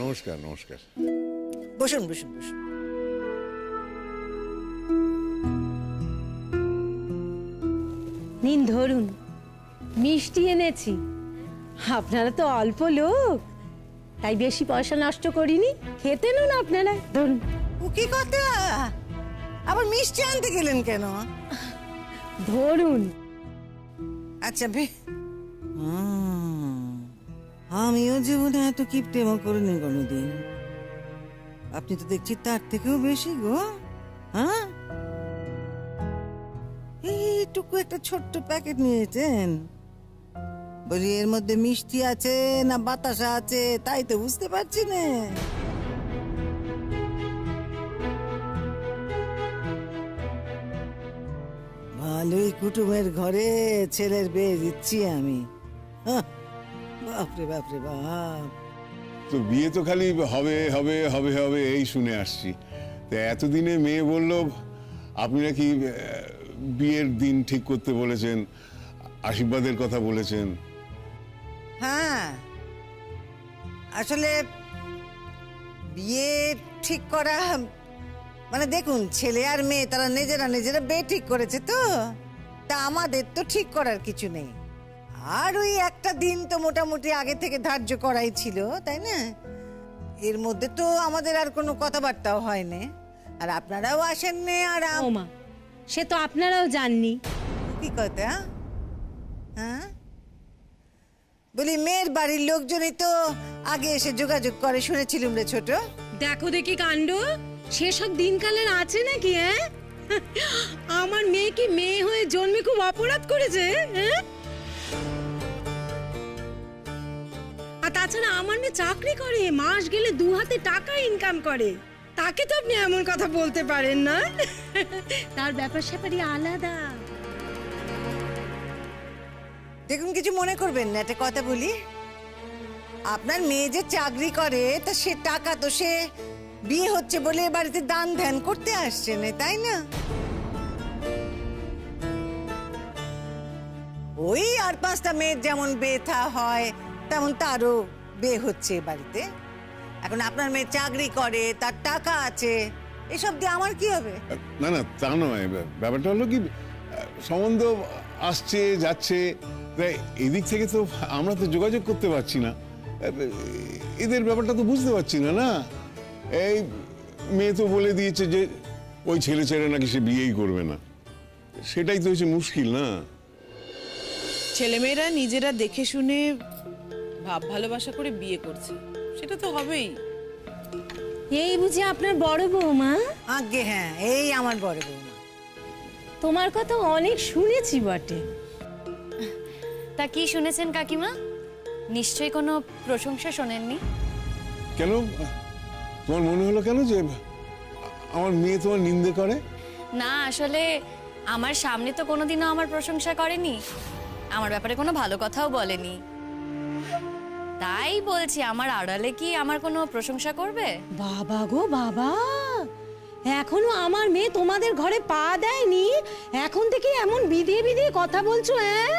নমস্কার নমস্কার। বসুন বসুন বসুন। নিন ধরুন, মিষ্টি এনেছি। আপনারা তো অল্প লোক, তাই বেশি পয়সা নষ্ট করিনি। খেতে নুন আপনারা, ধরুন। ও কি কথা, আবার মিষ্টি আনতে গেলেন কেন? ধরুন। আচ্ছা আমিও জীবনে এত কিপটেমো করিনি কোনোদিন। আপনি তো দেখছি তার থেকেও বেশি গো। হ্যাঁ, এইটুকু একটা ছোট্ট প্যাকেট নিয়েছেন, বলি এর মধ্যে মিষ্টি আছে না বাতাসা আছে তাই তো বুঝতে পারছি না। ভালোই কুটুমের ঘরে ছেলের বিয়ে দিচ্ছি আমি। বাপরে বাপরে বাপ। তো বিয়ে তো খালি হবে হবে হবে হবে এই শুনে আসছি। তো এতদিনে মেয়ে বলল আপনি নাকি বিয়ের দিন ঠিক করতে বলেছেন, আশীর্বাদের কথা বলেছেন। হ্যাঁ, আসলে বিয়ে ঠিক করা মানে দেখুন, ছেলে আর মেয়ে তারা নিজেরা নিজেরা বিয়ে ঠিক করেছে, তো তা আমাদের তো ঠিক করার কিছু নেই। আর ওই একটা দিন তো মোটামুটি আগে থেকে ধার্য করাই ছিল, তাই না? এর মধ্যে তো আমাদের আর কোনো কথাবার্তাও হয়নি, আর আপনারাও আসেননি। আর ওমা, সে তো আপনারাও জাননি। কি কথা? হ্যাঁ, বলি মেয়ের বাড়ির লোকজনই তো আগে এসে যোগাযোগ করে শুনেছিলুম রে ছোট। দেখো দেখি কাণ্ড, সেসব দিনকালের আছে নাকি? হ্যাঁ, আমার মেয়ে কি মেয়ে হয়ে জন্মে খুব অপরাধ করেছে? হ্যাঁ, আর তাছাড়া আমার মেয়ে চাকরি করে, মাস গেলে 2 হাতে টাকা ইনকাম করে। তাকে তো আপনি এমন কথা বলতে পারেন না। তার ব্যাপার স্যাপারই আলাদা। দেখুন, কিছু মনে করবেন না, একটা কথা বলি। আপনার মেয়ে যে চাকরি করে তা সে টাকা তো সে বিয়ে হচ্ছে বলে বাড়িতে দান ধ্যান করতে আসছে না, তাই না? ওই আর 5টা মেয়ের যেমন বিয়ে থা হয় তেমন তারও বিয়ে হচ্ছে বাড়িতে। এখন আপনার মেয়ে চাকরি করে, তার টাকা আছে, এসব দিয়ে আমার কি হবে? না না, তা নয়। ব্যাপারটা হলো কি, সম্বন্ধ আসছে যাচ্ছে, এদিক থেকে তো আমরা তো যোগাযোগ করতে পারছি না। এদের ব্যাপারটা তো বুঝতে পারছি না। না, এই মেয়ে তো বলে দিয়েছে যে ওই ছেলে ছেড়ে নাকি সে বিয়েই করবে না। সেটাই তো হচ্ছে মুশকিল। না, ছেলেমেয়েরা নিজেরা দেখে শুনে ভাব ভালোবাসা করে বিয়ে করছে, সেটা তো হবেই। এই বুঝি আপনার বড় বৌমা? আগে হ্যাঁ, এই আমার বড় বৌমা। তোমার কথা অনেক শুনেছি বটে। তা কি শুনেছেন কাকিমা? নিশ্চয়ই কোনো প্রশংসা শোনেননি? কেন তোমার মনে হলো কেন যে আমার মেয়ে তোমার নিন্দে করে? না, আসলে আমার সামনে তো কোনোদিনও আমার প্রশংসা করেনি, আমার ব্যাপারে কোনো ভালো কথাও বলেনি। তাই বলছি, আমার আড়ালে কি আমার কোনো প্রশংসা করবে? বাবা গো বাবা, এখনো আমার মেয়ে তোমাদের ঘরে পা দেয়নি, এখন থেকে এমন বিধিয়ে বিধিয়ে কথা বলছো? হ্যাঁ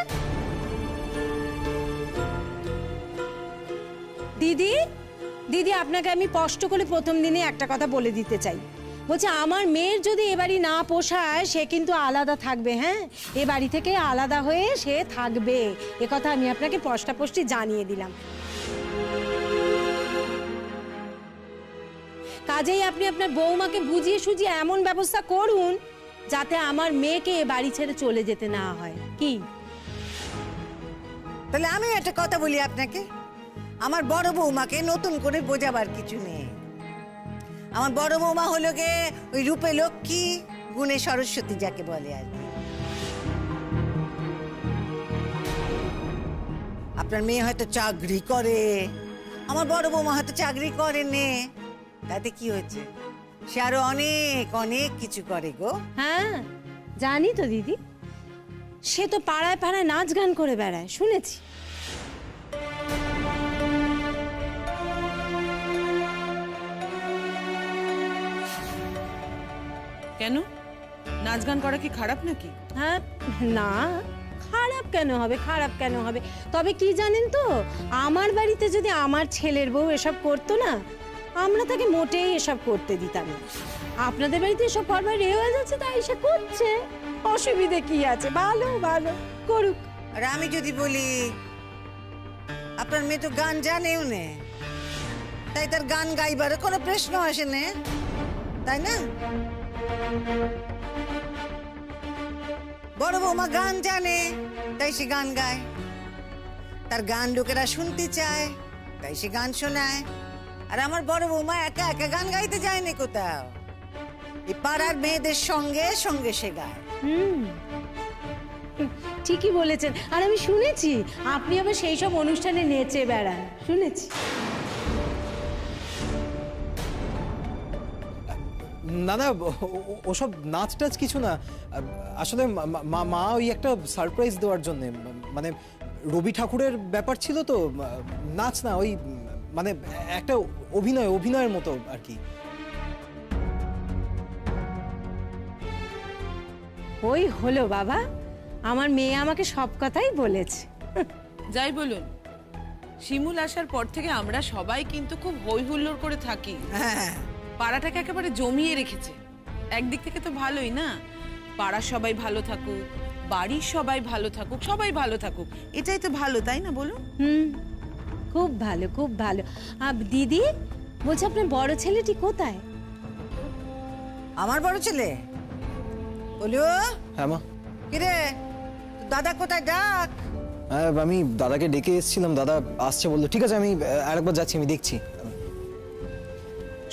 দিদি, দিদি আপনাকে আমি কষ্ট করে প্রথম দিনে একটা কথা বলে দিতে চাই। বলছি, আমার মেয়ের যদি এ বাড়ি না পোষায় সে কিন্তু আলাদা থাকবে। হ্যাঁ, এ বাড়ি থেকে আলাদা হয়ে সে থাকবে, এ কথা আমি আপনাকে স্পষ্টই জানিয়ে দিলাম। কাজেই আপনি আপনার বৌমাকে বুঝিয়ে সুঝিয়ে এমন ব্যবস্থা করুন যাতে আমার মেয়েকে এ বাড়ি ছেড়ে চলে যেতে না হয়। কি? তাহলে আমি একটা কথা বলি আপনাকে, আমার বড় বৌমাকে নতুন করে বোঝাবার কিছু নেই। আমার বড় বৌমা হলো গে ওই রূপে লক্ষ্মী, গুণে সরস্বতী যাকে বলে আর কি। আপনার মেয়ে হয়তো চাকরি করে, আমার বড় বৌমা হয়তো চাকরি করে নে, তাতে কি হয়েছে? সে আরো অনেক অনেক কিছু করে গো। হ্যাঁ জানি তো দিদি, সে তো পাড়ায় পাড়ায় নাচ গান করে বেড়ায়, শুনেছি। কেন, নাচ গান করা কি খারাপ নাকি? হ্যাঁ, না খারাপ কেন হবে, খারাপ কেন হবে? তবে কি জানেন তো, আমার বাড়িতে যদি আমার ছেলের বউ এসব করতো না, আমরা তাকে মোটেই এসব করতে দিতাম না। আপনাদের বাড়িতে এসব করবার রেওয়াজ আছে, তাই সে করছে, অসুবিধে কি আছে? ভালো ভালো করুক। আর আমি যদি বলি আপনার মেয়ে তো গান জানেও নে, তাই তার গান গাইবার কোনো প্রশ্ন আসে না, তাই না? বড় বৌমা গান জানে, তাই সে গান গায়, তার গান লোকেরা শুনতে চায়, তাই সে গান শোনায়। আর আমার বড় বৌমা একা একা গান গাইতে যায়নি কোথাও, এই পাড়ার মেয়েদের সঙ্গে সঙ্গে সে গায়। ঠিকই বলেছেন। আর আমি শুনেছি আপনি আবার সেই সব অনুষ্ঠানে নেচে বেড়ান, শুনেছি। না না, ওসব নাচ টাচ কিছু না। আসলে মা ওই একটা সারপ্রাইজ দেওয়ার জন্য, মানে রবি ঠাকুরের ব্যাপার ছিল তো, নাচ না, ওই মানে একটা অভিনয়ের মতো আর কি। ওই হলো বাবা, আমার মেয়ে আমাকে সব কথাই বলেছে। যাই বলুন, শিমুল আসার পর থেকে আমরা সবাই কিন্তু খুব হই হুল্লোড় করে থাকি। হ্যাঁ, পাড়াটাকে একেবারে জমিয়ে রেখেছে। একদিক থেকে তো ভালোই না, পাড়ার সবাই ভালো থাকুক, বাড়ির সবাই ভালো থাকুক, সবাই ভালো থাকুক, এটাই তো ভালো, তাই না বলুন? খুব ভালো, খুব ভালো। দিদি বলছি, আপনার বড় ছেলেটি কোথায়? আমার বড় ছেলে বলো। হ্যাঁ মা। কিরে, দাদা কোথায়? ডাক। আমি দাদাকে ডেকে এসেছিলাম, দাদা আসছে বললো। ঠিক আছে, আমি আরেকবার যাচ্ছি, আমি দেখছি।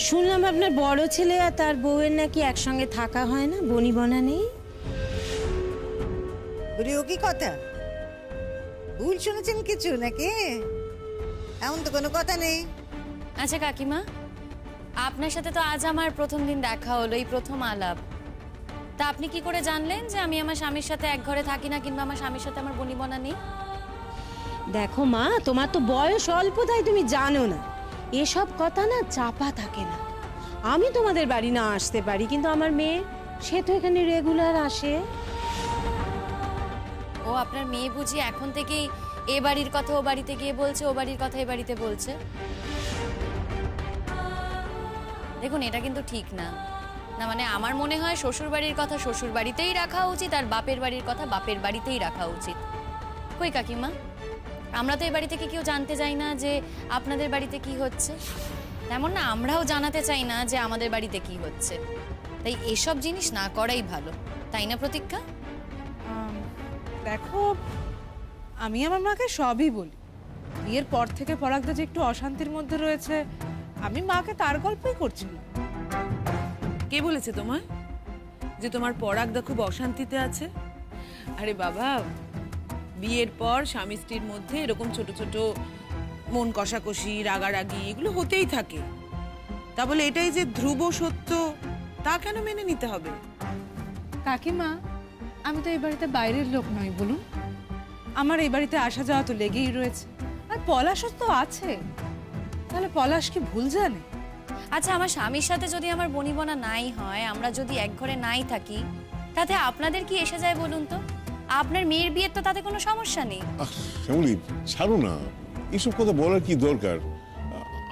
শুনলাম আপনার বড় ছেলে আর তার বউয়ের নাকি একসঙ্গে থাকা হয় না, বনিবনা নেই। বলি, ও কি কথা? ভুল শুনেছেন কিছু নাকি? এমন তো কোনো কথা নেই। আচ্ছা কাকিমা, আপনার সাথে তো আজ আমার প্রথম দিন দেখা হলো, এই প্রথম আলাপ। তা আপনি কি করে জানলেন যে আমি আমার স্বামীর সাথে এক ঘরে থাকি না, কিংবা আমার স্বামীর সাথে আমার বনিবনা নেই? দেখো মা, তোমার তো বয়স অল্প, তাই তুমি জানো না। এসব কথা না চাপা থাকে না। আমি তোমাদের বাড়ি না আসতে পারি, কিন্তু আমার মেয়ে, সে তো এখানে রেগুলার আসে। ও আপনার মেয়ে বুঝি এখন থেকেই এ বাড়ির কথা ও বাড়িতে গিয়ে বলছে, ও বাড়ির কথা এ বাড়িতে বলছে? দেখুন, এটা কিন্তু ঠিক না। না মানে আমার মনে হয় শ্বশুর বাড়ির কথা শ্বশুর বাড়িতেই রাখা উচিত, আর বাপের বাড়ির কথা বাপের বাড়িতেই রাখা উচিত। কই কাকিমা, আমরা তো এই বাড়ি থেকে কেউ জানতে চাই না যে আপনাদের বাড়িতে কি হচ্ছে, তেমন না আমরাও জানাতে চাই না যে আমাদের বাড়িতে কি হচ্ছে। তাই এসব জিনিস না করাই ভালো, তাই না প্রতীক্ষা? দেখো, আমি আমার মাকে সবই বলি। বিয়ের পর থেকে পরাগদা যে একটু অশান্তির মধ্যে রয়েছে, আমি মাকে তার গল্পই করছিলাম। কে বলেছে তোমার যে তোমার পরাগদা খুব অশান্তিতে আছে? আরে বাবা, বিয়ের পর স্বামী স্ত্রীর মধ্যে এরকম ছোট ছোট মন কষাকষি, রাগারাগি, এগুলো হতেই থাকে। তা বলে এটাই যে ধ্রুব সত্য, তা কেন মেনে নিতে হবে? কাকিমা, আমি তো এই বাড়িতে বাইরের লোক নই, বলুন। আমার এই বাড়িতে আসা যাওয়া তো লেগেই রয়েছে। আর পলাশও তো আছে, তাহলে পলাশ কি ভুল জানে? আচ্ছা, আমার স্বামীর সাথে যদি আমার বনিবনা নাই হয়, আমরা যদি এক ঘরে নাই থাকি, তাতে আপনাদের কি এসে যায় বলুন তো? আপনার মেয়ের বিয়ের তো তাতে কোনো সমস্যা নেই। শ্যামলী, ছাড়ো না, এসব কথা বলার কি দরকার?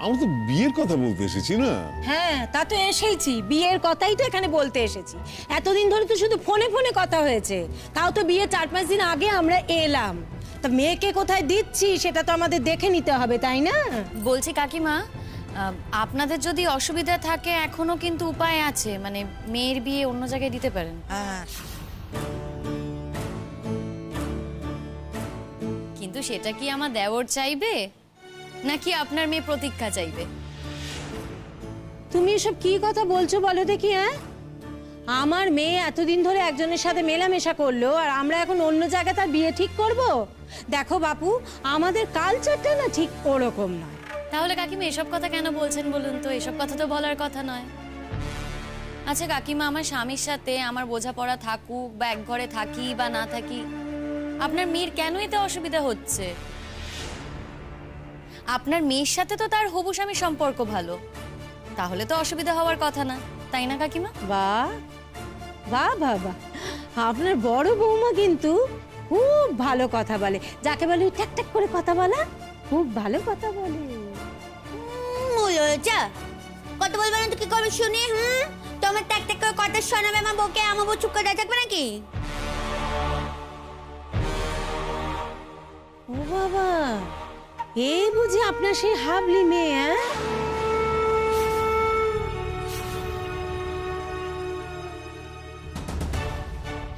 আমরা তো বিয়ের কথা বলতে এসেছি না। হ্যাঁ, তা তো এসেছি, বিয়ের কথাই তো এখানে বলতে এসেছি। এতদিন ধরে তো শুধু ফোনে ফোনে কথা হয়েছে, তাও তো বিয়ে 4-5 দিন আগে আমরা এলাম। তা মেয়েকে কোথায় দিচ্ছি সেটা তো আমাদের দেখে নিতে হবে, তাই না? বলছি কাকিমা, আপনাদের যদি অসুবিধা থাকে এখনো কিন্তু উপায় আছে, মানে মেয়ের বিয়ে অন্য জায়গায় দিতে পারেন। হ্যাঁ, কিন্তু সেটা কি আমার দেওর চাইবে, নাকি আপনার মেয়ে প্রতীক্ষা চাইবে? তুমি এসব কি কথা বলছো বলো দেখি? হ্যাঁ, আমার মেয়ে এতদিন ধরে একজনের সাথে মেলামেশা করলো, আর আমরা এখন অন্য জায়গায় তার বিয়ে ঠিক করব? দেখো বাপু, আমাদের কালচারটা না ঠিক ওরকম নয়। তাহলে কাকিমা এসব কথা কেন বলছেন বলুন তো? এসব কথা তো বলার কথা নয়। আচ্ছা কাকিমা, আমার স্বামীর সাথে আমার বোঝাপড়া থাকুক, বা এক ঘরে থাকি বা না থাকি, আপনার মেয়ের কেন এতে অসুবিধা হচ্ছে? আপনার মেয়ের সাথে তো তার হবু স্বামীর সম্পর্ক ভালো, তাহলে তো অসুবিধা হওয়ার কথা না, তাই না কাকিমা? বাহ বাহ বাহ বাহ, আপনার বড় বৌমা কিন্তু খুব ভালো কথা বলে, যাকে বলে ঠ্যাক ঠ্যাক করে কথা বলা, খুব ভালো কথা বলে। কত বলবে না তো কি করবে শুনি? তোমার ট্যাক ট্যাক করে কথা শোনাবে আমার বউকে, আমার বউ চুপ করে থাকবে নাকি? ও বাবা, এই বুঝি আপনার সেই হাবলি মেয়ে? হ্যাঁ,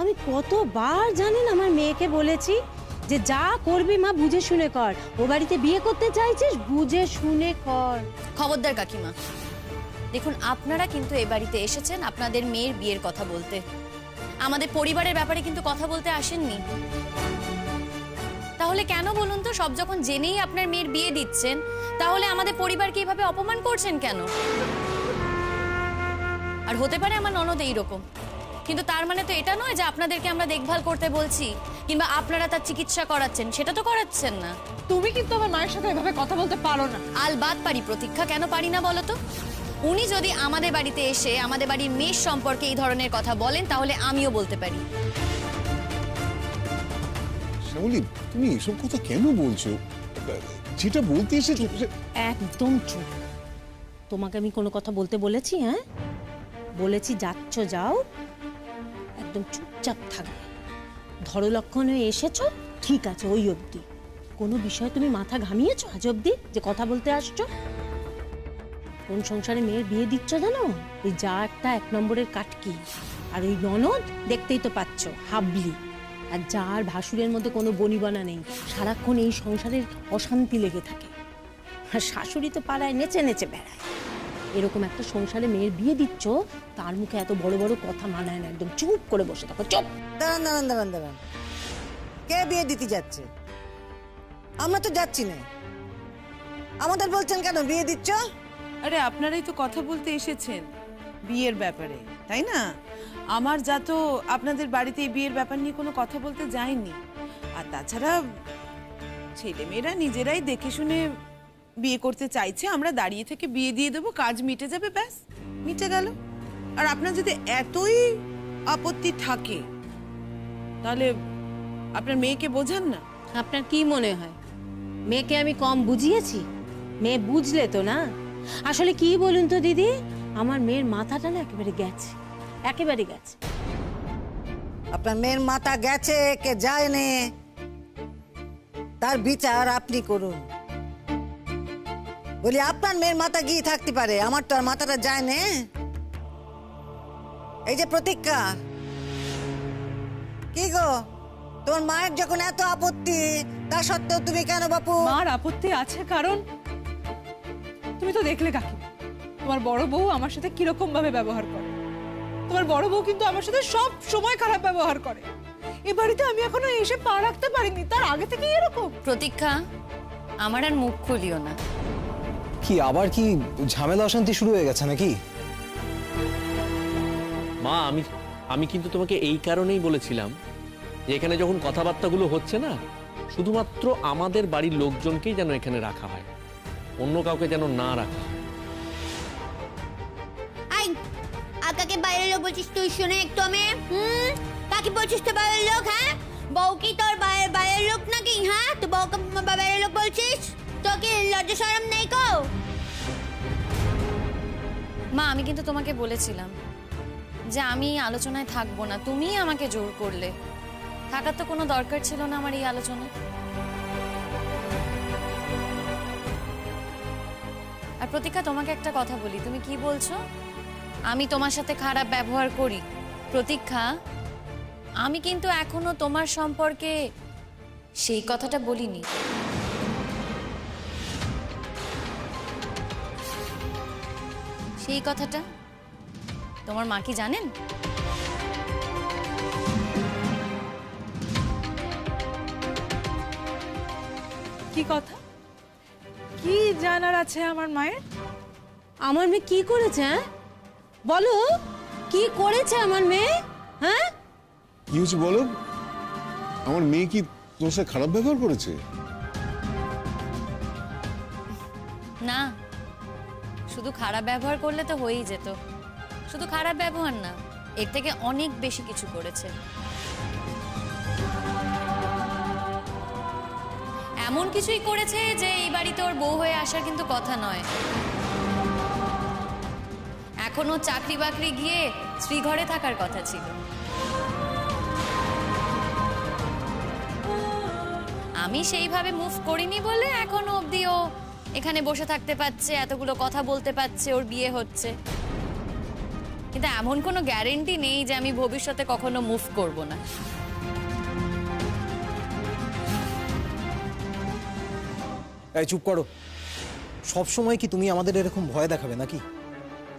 আমি কতবার জানেন আমার মেয়েকে বলেছি যে যা করবি মা বুঝে শুনে কর, ও বাড়িতে বিয়ে করতে চাইছিস বুঝে শুনে কর। খবরদার কাকিমা, দেখুন আপনারা কিন্তু এ বাড়িতে এসেছেন আপনাদের মেয়ের বিয়ের কথা বলতে, আমাদের পরিবারের ব্যাপারে কিন্তু কথা বলতে আসেননি। তাহলে কেন বলুন তো, সব যখন জেনেই আপনার মেয়ের বিয়ে দিচ্ছেন, তাহলে আমাদের পরিবারকে এভাবে অপমান করছেন কেন? আর হতে পারে আমার ননদ এইরকম, কিন্তু তার মানে তো এটা নয় যে আপনাদেরকে আমরা দেখভাল করতে বলছি কিংবা আপনারা তার চিকিৎসা করাচ্ছেন, সেটা তো করাচ্ছেন না। তুমি কিন্তু আমার মায়ের সাথে এভাবে কথা বলতে পারো না। আলবাত পারি প্রতীক্ষা, কেন পারি না বলো তো? উনি যদি আমাদের বাড়িতে এসে আমাদের বাড়ির মেয়ের সম্পর্কে এই ধরনের কথা বলেন, তাহলে আমিও বলতে পারি। শ্যামলী, তুমি এসব কথা কেন বলছো? যেটা বলতে এসেছো একদম চুপ। তোমাকে আমি কোনো কথা বলতে বলেছি? হ্যাঁ, বলেছি যাচ্ছ যাও, একদম চুপচাপ থাকবে। ধরো লক্ষণ হয়ে এসেছো, ঠিক আছে, ওই অবধি। কোনো বিষয়ে তুমি মাথা ঘামিয়েছো আজ অবধি যে কথা বলতে আসছো? কোন সংসারে মেয়ের বিয়ে দিচ্ছ জানো? ওই যা একটা 1 নম্বরের কাটকি, আর ওই ননদ দেখতেই তো পাচ্ছ হাবলি। আর যার ভাসুরের মধ্যে কোনো বনিবনা নেই, সারাক্ষণ এই সংসারের অশান্তি লেগে থাকে। আর শাশুড়ি তো পাড়ায় নেচে নেচে বেড়ায়। এরকম একটা সংসারে মেয়ের বিয়ে দিচ্ছ, তার মুখে এত বড় বড় কথা মানায় না। একদম চুপ করে বসে থাকো, চুপ। দাঁড়ান দাঁড়ান দাঁড়ান দাঁড়ান, কে বিয়ে দিতে যাচ্ছে? আমরা তো যাচ্ছি না। আমাদের বলছেন কেন বিয়ে দিচ্ছ? আরে আপনারাই তো কথা বলতে এসেছেন বিয়ের ব্যাপারে, তাই না? আমার যা তো আপনাদের বাড়িতে এই বিয়ের ব্যাপার নিয়ে কোনো কথা বলতে যায়নি। আর তাছাড়া ছেলেমেয়েরা নিজেরাই দেখে শুনে বিয়ে করতে চাইছে, আমরা দাঁড়িয়ে থেকে বিয়ে দিয়ে দেবো, কাজ মিটে যাবে, ব্যাস মিটে গেল। আর আপনার যদি এতই আপত্তি থাকে তাহলে আপনার মেয়েকে বোঝান না। আপনার কি মনে হয় মেয়েকে আমি কম বুঝিয়েছি? মেয়ে বুঝলে তো না। আসলে কি বলুন তো দিদি, আমার মেয়ের মাথাটা না একেবারে গেছে, একেবারে গেছে। আপনার মেয়ের মাথা গেছে কে যায়নি, তার বিচার আপনি করুন। বলি আপনার মেয়ের মাথা গিয়ে থাকতে পারে, আমার তো আর মাথাটা যায় না। এই যে প্রতীক্ষা, কি গো, তোমার মায়ের যখন এত আপত্তি, তা সত্ত্বেও তুমি কেন বাপু? মার আপত্তি আছে কারণ তুমি তো দেখলে কাকি, তোমার বড় বউ আমার সাথে কিরকম ভাবে ব্যবহার করে। তোমার বড় বউ কিন্তু আমার সাথে সব সময় খারাপ ব্যবহার করে। এ বাড়িতে আমি এখনো এসে পা রাখতে পারিনি, তার আগে থেকেই এরকম। প্রতীক্ষা, আমার আর মুখ খুলিও না। কি আবার কি ঝামেলা অশান্তি শুরু হয়ে গেছে নাকি? মা, আমি কিন্তু তোমাকে এই কারণেই বলেছিলাম যে এখানে যখন কথাবার্তাগুলো হচ্ছে না, শুধুমাত্র আমাদের বাড়ির লোকজনকেই যেন এখানে রাখা হয়, অন্য কাউকে যেন না রাখা হয়। আই আকাকে বাইরের লোক বলছিস তুই, শুনে একটু আমি কাকে বলছিস তো বাইরের লোক? হ্যাঁ, বউ কি তোর বাইরের লোক নাকি? হ্যাঁ, তুই বউকে বাইরের লোক বলছিস? তোকে লজ্জা শরম নেই কো? মা, আমি কিন্তু তোমাকে বলেছিলাম যে আমি আলোচনায় থাকবো না, তুমিই আমাকে জোর করলে। থাকার তো কোনো দরকার ছিল না আমার এই আলোচনায়। আর প্রতীক্ষা, তোমাকে একটা কথা বলি, তুমি কি বলছো আমি তোমার সাথে খারাপ ব্যবহার করি? প্রতীক্ষা, আমি কিন্তু এখনো তোমার সম্পর্কে সেই কথাটা বলিনি। সেই কথাটা তোমার মা কি জানেন? কি কথা? কি জানার আছে আমার মায়ের? আমার মেয়ে কি করেছে? হ্যাঁ বলো, কি করেছে আমার মেয়ে? হ্যাঁ, কি হয়েছে বলো? আমার মেয়ে কি তোর সাথে খারাপ ব্যবহার করেছে? না, শুধু খারাপ ব্যবহার করলে তো হয়েই যেত। শুধু খারাপ ব্যবহার না, এর থেকে অনেক বেশি কিছু করেছে। এমন কিছুই করেছে যে এই বাড়িতে ওর বউ হয়ে আসার কিন্তু কথা নয়। এখনো চাকরি বাকরি গিয়ে স্ত্রী ঘরে থাকার কথা ছিল। আমি সেইভাবে মুভ করিনি বলে এখনো অবধি ও এখানে বসে থাকতে পারছে, এতগুলো কথা বলতে পারছে, ওর বিয়ে হচ্ছে। কিন্তু এমন কোনো গ্যারেন্টি নেই যে আমি ভবিষ্যতে কখনো মুভ করব না। এই চুপ করো। সব সময় কি তুমি আমাদের এরকম ভয় দেখাবে নাকি?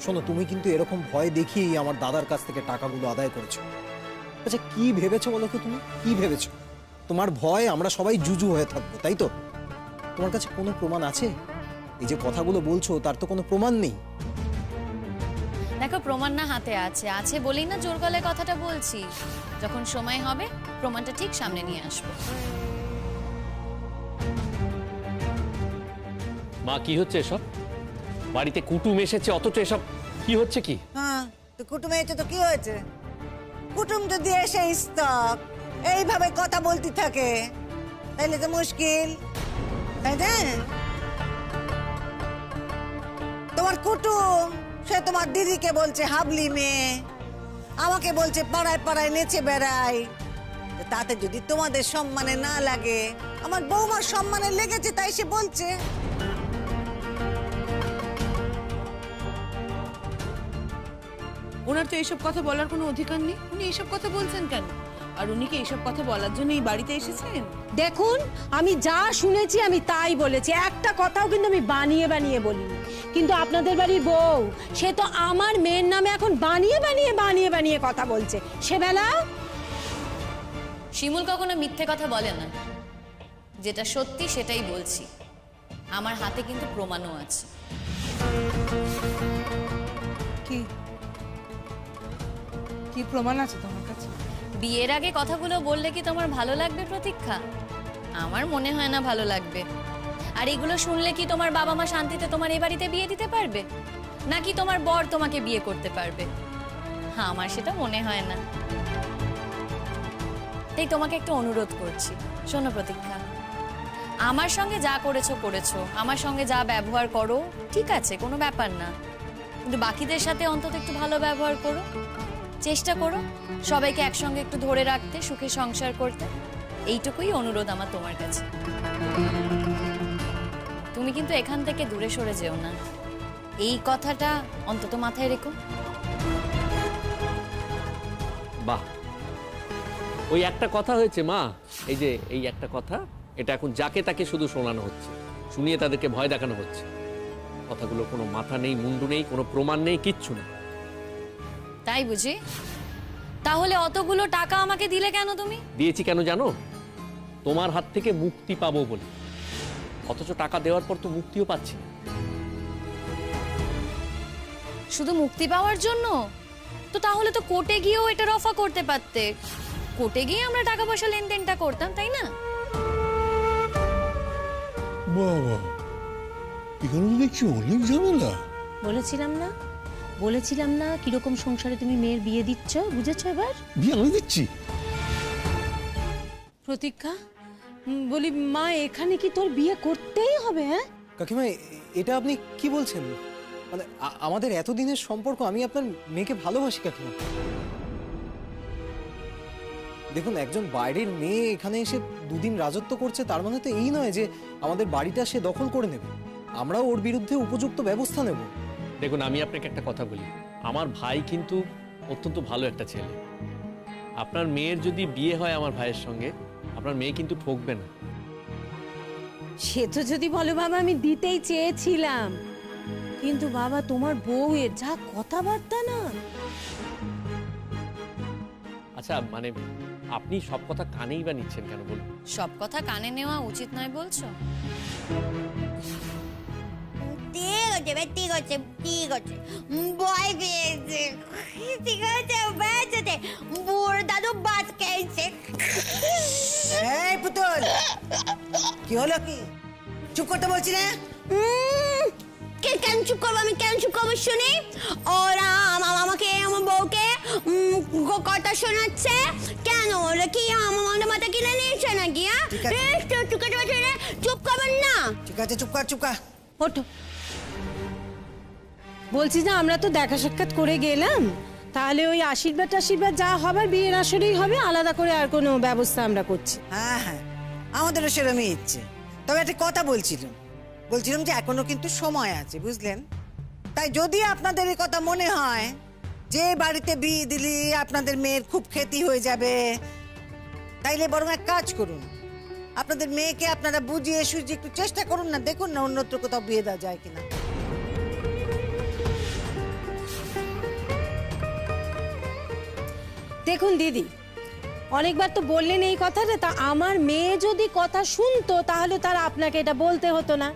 শোনো, তুমি কিন্তু এরকম ভয় দেখিয়েই আমার দাদার কাছ থেকে টাকাগুলো আদায় করেছো। আচ্ছা, কি ভেবেছো বলো তো? তুমি কি ভেবেছো? তোমার ভয় আমরা সবাই জুজু হয়ে থাকবো, তাই তো? তোমার কাছে কোনো প্রমাণ আছে? এই যে কথাগুলো বলছো তার তো কোনো প্রমাণ নেই। দেখো, প্রমাণ না হাতে আছে, আছে বলেই না জোর গলায় কথাটা বলছি। যখন সময় হবে প্রমাণটা ঠিক সামনে নিয়ে আসবো। মা, কি হচ্ছে এসব? বাড়িতে কুটুম এসেছে অথচ এসব কি হচ্ছে? কি হ্যাঁ, তো কুটুম এসে তো কি হয়েছে? কুটুম যদি এসে স্তক এইভাবে কথা বলতে থাকে তাহলে তো মুশকিল, তাই না? তোমার কুটুম সে তোমার দিদিকে বলছে হাবলি মেয়ে, আমাকে বলছে পাড়ায় পাড়ায় নেচে বেড়ায়। তাতে যদি তোমাদের সম্মানে না লাগে, আমার বৌমার সম্মানে লেগেছে তাই সে বলছে। ওনার তো এইসব কথা বলার কোনো অধিকার নেই। উনি এইসব কথা বলছেন কেন? আর উনি কি এইসব কথা বলার জন্য এই বাড়িতে এসেছেন? দেখুন, আমি যা শুনেছি আমি তাই বলেছি, একটা কথাও কিন্তু আমি বানিয়ে বানিয়ে বলিনি। কিন্তু আপনাদের বাড়ির বউ সে তো আমার মেয়ের নামে এখন বানিয়ে বানিয়ে বানিয়ে বানিয়ে কথা বলছে। সেবেলা শিমুল কখনো মিথ্যে কথা বলে না, যেটা সত্যি সেটাই বলছি। আমার হাতে কিন্তু প্রমাণও আছে। কি কি প্রমাণ আছে তোমার কাছে? বিয়ের আগে কথাগুলো বললে কি তোমার ভালো লাগবে প্রতীক্ষা? আমার মনে হয় না ভালো লাগবে। আর এগুলো শুনলে কি তোমার বাবা মা শান্তিতে তোমার এই বাড়িতে বিয়ে দিতে পারবে, নাকি তোমার বর তোমাকে বিয়ে করতে পারবে? আমার সেটা মনে হয় না। তাই তোমাকে একটু অনুরোধ করছি, শোনো প্রতীক্ষা, আমার সঙ্গে যা করেছো করেছো, আমার সঙ্গে যা ব্যবহার করো ঠিক আছে, কোনো ব্যাপার না। কিন্তু বাকিদের সাথে অন্তত একটু ভালো ব্যবহার করো, চেষ্টা করো সবাইকে একসঙ্গে একটু ধরে রাখতে, সুখে সংসার করতে। এইটুকুই অনুরোধ আমার তোমার কাছে। তুমি কিন্তু এখান থেকে দূরে সরে যেও না, এই কথাটা অন্তত মাথায় রেখো। বাহ, ওই একটা কথা হয়েছে মা, এই যে এই একটা কথা, এটা এখন যাকে তাকে শুধু শোনানো হচ্ছে, শুনিয়ে তাদেরকে ভয় দেখানো হচ্ছে। কথাগুলো কোনো মাথা নেই, মুন্ডু নেই, কোনো প্রমাণ নেই, কিচ্ছু না। তাই বুঝি? তাহলে অতগুলো টাকা আমাকে দিলে কেন তুমি? দিয়েছি কেন জানো? তোমার হাত থেকে মুক্তি পাবো বলে। অথচ টাকা দেওয়ার পর তো মুক্তিও পাচ্ছি না। শুধু মুক্তি পাওয়ার জন্য? তো তাহলে তো কোর্টে গিয়েও এটা রফা করতে পারতে। কোর্টে গিয়ে আমরা টাকা পয়সা লেনদেনটা করতাম, তাই না? বাবা, এখানে তো দেখছি অনেক ঝামেলা। বলেছিলাম না কিরকম সংসারে তুমি মেয়ের বিয়ে দিচ্ছ, বুঝেছো এবার? বিয়ে আমি দিচ্ছি? প্রতীক্ষা, বলি মা, এখানে কি তোর বিয়ে করতেই হবে? হ্যাঁ কাকিমা, এটা আপনি কি বলছেন? মানে আমাদের এতদিনের সম্পর্ক, আমি আপনার মেয়েকে ভালোবাসি কাকিমা। দেখুন, একজন বাইরের মেয়ে এখানে এসে দুদিন রাজত্ব করছে, তার মানে তো এই নয় যে আমাদের বাড়িটা সে দখল করে নেবে। আমরাও ওর বিরুদ্ধে উপযুক্ত ব্যবস্থা নেব। দেখুন, আমি আপনাকে একটা কথা বলি, আমার ভাই কিন্তু অত্যন্ত ভালো একটা ছেলে। আপনার মেয়ের যদি বিয়ে হয় আমার ভাইয়ের সঙ্গে, আপনার মেয়ে কিন্তু ঠকবে না। সে তো যদি বলো বাবা, আমি দিতেই চেয়েছিলাম, কিন্তু বাবা তোমার বউয়ের যা কথাবার্তা না। আচ্ছা, মানে আপনি সব কথা কানেই বা নিচ্ছেন কেন বলুন? সব কথা কানে নেওয়া উচিত নয় বলছো? ঠিক আছে ভাই, ঠিক আছে, ঠিক আছে। ভয় পেয়েছে, ঠিক আছে, বেঁচেছে। বুড়ো দাদু বাদ খেয়েছে। এই পুতুল, কি হলো? কি চুপ করতে বলছি না? কেন চুপ করবো? আমি কেন চুপ করবো শুনি? ওরা আমাকে আমার বউকে কথা শোনাচ্ছে কেন? ওরা কি আমার মাথা কিনে নিয়েছে নাকি? চুপ করবেন না? ঠিক আছে, চুপ কর। ওঠো। বলছি যে আমরা তো দেখা সাক্ষাৎ করে গেলাম, তাহলে ওই আশীর্বাদ যা হবার বিয়ের আসরেই হবে, আলাদা করে আর কোনো ব্যবস্থা আমরা করছি। হ্যাঁ, আমাদেরও সেরকমই ইচ্ছে। তবে একটা কথা বলছিলাম যে এখনো কিন্তু সময় আছে, বুঝলেন? তাই যদি আপনাদের এই কথা মনে হয় যে বাড়িতে বিয়ে দিলে আপনাদের মেয়ের খুব ক্ষতি হয়ে যাবে, তাইলে বরং এক কাজ করুন, আপনাদের মেয়েকে আপনারা বুঝিয়ে সুঝিয়ে একটু চেষ্টা করুন না, দেখুন না অন্যত্র কোথাও বিয়ে দেওয়া যায় কিনা। দেখুন দিদি, অনেকবার তো বললেন এই কথাটা, তা আমার মেয়ে যদি কথা শুনতো তাহলে তার আপনাকে এটা বলতে হতো না।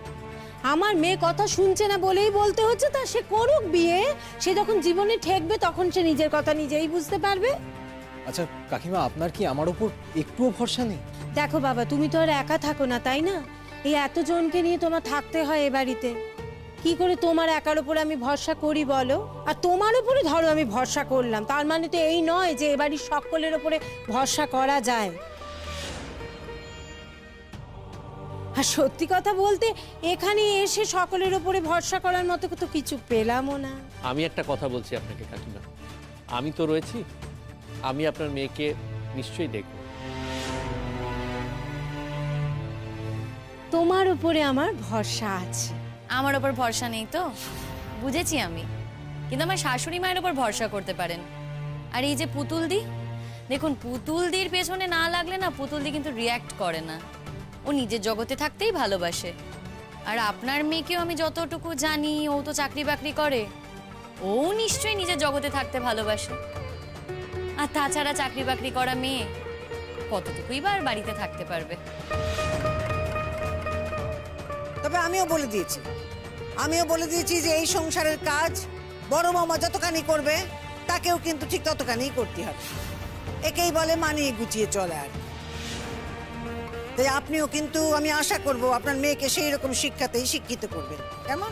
আমার মেয়ে কথা শুনছে না বলেই বলতে হচ্ছে, তা সে করুক বিয়ে, সে যখন জীবনে ঠেকবে তখন সে নিজের কথা নিজেই বুঝতে পারবে। আচ্ছা কাকিমা, আপনার কি আমার উপর একটুও ভরসা নেই? দেখো বাবা, তুমি তো আর একা থাকো না, তাই না? এই এতজনকে নিয়ে তোমার থাকতে হয় এ বাড়িতে। কি করে তোমার একার উপরে আমি ভরসা করি বলো? আর তোমার উপরে ধরো আমি ভরসা করলাম, তার মানে তো এই নয় যে এ বাড়ির সকলের উপরে ভরসা করা যায়। আর সত্যি কথা বলতে এখানে এসে সকলের উপরে ভরসা করার মতো তো কিছু পেলামও না। আমি একটা কথা বলছি আপনাকে কাকিমা, আমি তো রয়েছি, আমি আপনার মেয়েকে নিশ্চয়ই দেখব। তোমার উপরে আমার ভরসা আছে। আমার ওপর ভরসা নেই তো বুঝেছি আমি, কিন্তু আমার শাশুড়ি মায়ের ওপর ভরসা করতে পারেন। আর এই যে পুতুলদি, দেখুন পুতুলদির পেছনে না লাগলে না পুতুলদি কিন্তু রিয়্যাক্ট করে না, ও নিজের জগতে থাকতেই ভালোবাসে। আর আপনার মেয়েকেও আমি যতটুকু জানি, ও তো চাকরি বাকরি করে, ও নিশ্চয়ই নিজের জগতে থাকতে ভালোবাসে। আর তাছাড়া চাকরি বাকরি করা মেয়ে কতটুকুই বা আর বাড়িতে থাকতে পারবে। তবে আমিও বলে দিয়েছি যে এই সংসারের কাজ বড় মামা যতখানি করবে তাকেও কিন্তু ঠিক ততখানি করতে হবে। একেই বলে মানিয়ে গুছিয়ে চলে। আর তাই আপনিও কিন্তু, আমি আশা করব আপনার মেয়েকে সেই রকম শিক্ষাতেই শিক্ষিত করবেন, কেমন?